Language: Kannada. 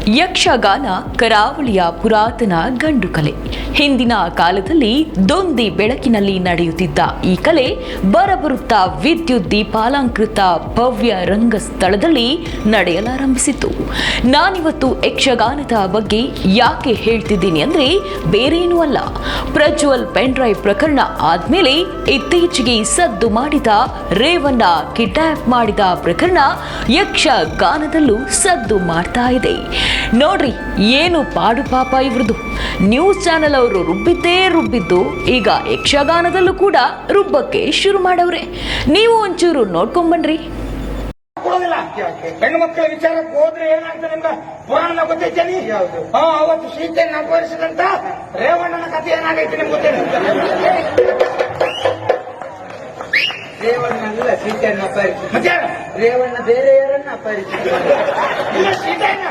ಯಕ್ಷಗಾನ ಕರಾವಳಿಯ ಪುರಾತನ ಗಂಡು ಕಲೆ. ಹಿಂದಿನ ಕಾಲದಲ್ಲಿ ದೊಂದಿ ಬೆಳಕಿನಲ್ಲಿ ನಡೆಯುತ್ತಿದ್ದ ಈ ಕಲೆ ಬರಬರುತ್ತಾ ವಿದ್ಯುತ್ ದೀಪಾಲಂಕೃತ ಭವ್ಯ ರಂಗಸ್ಥಳದಲ್ಲಿ ನಡೆಯಲಾರಂಭಿಸಿತು. ನಾನಿವತ್ತು ಯಕ್ಷಗಾನದ ಬಗ್ಗೆ ಯಾಕೆ ಹೇಳ್ತಿದ್ದೀನಿ ಅಂದ್ರೆ ಬೇರೇನೂ ಅಲ್ಲ, ಪ್ರಜ್ವಲ್ ಪೆನ್ ಡ್ರೈವ್ ಪ್ರಕರಣ ಆದ್ಮೇಲೆ ಇತ್ತೀಚೆಗೆ ಸದ್ದು ಮಾಡಿದ ರೇವಣ್ಣ ಕಿಡ್ನಾಪ್ ಮಾಡಿದ ಪ್ರಕರಣ ಯಕ್ಷಗಾನದಲ್ಲೂ ಸದ್ದು ಮಾಡ್ತಾ ಇದೆ. ನೋಡ್ರಿ ಏನು ಪಾಡು ಪಾಪ ಇವ್ರದು. ನ್ಯೂಸ್ ಚಾನೆಲ್ ಅವರು ರುಬ್ಬಿದ್ದು ಈಗ ಯಕ್ಷಗಾನದಲ್ಲೂ ಕೂಡ ರುಬ್ಬಕ್ಕೆ ಶುರು ಮಾಡವ್ರೆ. ನೀವು ಒಂಚೂರು ನೋಡ್ಕೊಂಡ್ಬನ್ರಿ. ಹೆಣ್ಣು ಮಕ್ಕಳ ವಿಚಾರಕ್ಕೆ ಹೋದ್ರೆ ಏನಾಗ್ತದೆ ಅಂತ ಪುರಾಣ ಗೊತ್ತೈತೆ. ಅವತ್ತು ಸೀತೆಯನ್ನು ಅಪಹರಿಸಿದಂತ ರೇವಣ್ಣನ ಕಥೆ ಏನಾಗೈತೆ ನಿಮ್ಗೆ ಗೊತ್ತೇನೆ. ರೇವಣ್ಣ ಅಲ್ಲ ಸೀತೆಯನ್ನು ಅಪಹರಿಸಿ, ಮತ್ತೆ ರೇವಣ್ಣ ಬೇರೆ ಯಾರನ್ನ ಅಪಹರಿಸಿ ಸೀತೆಯನ್ನ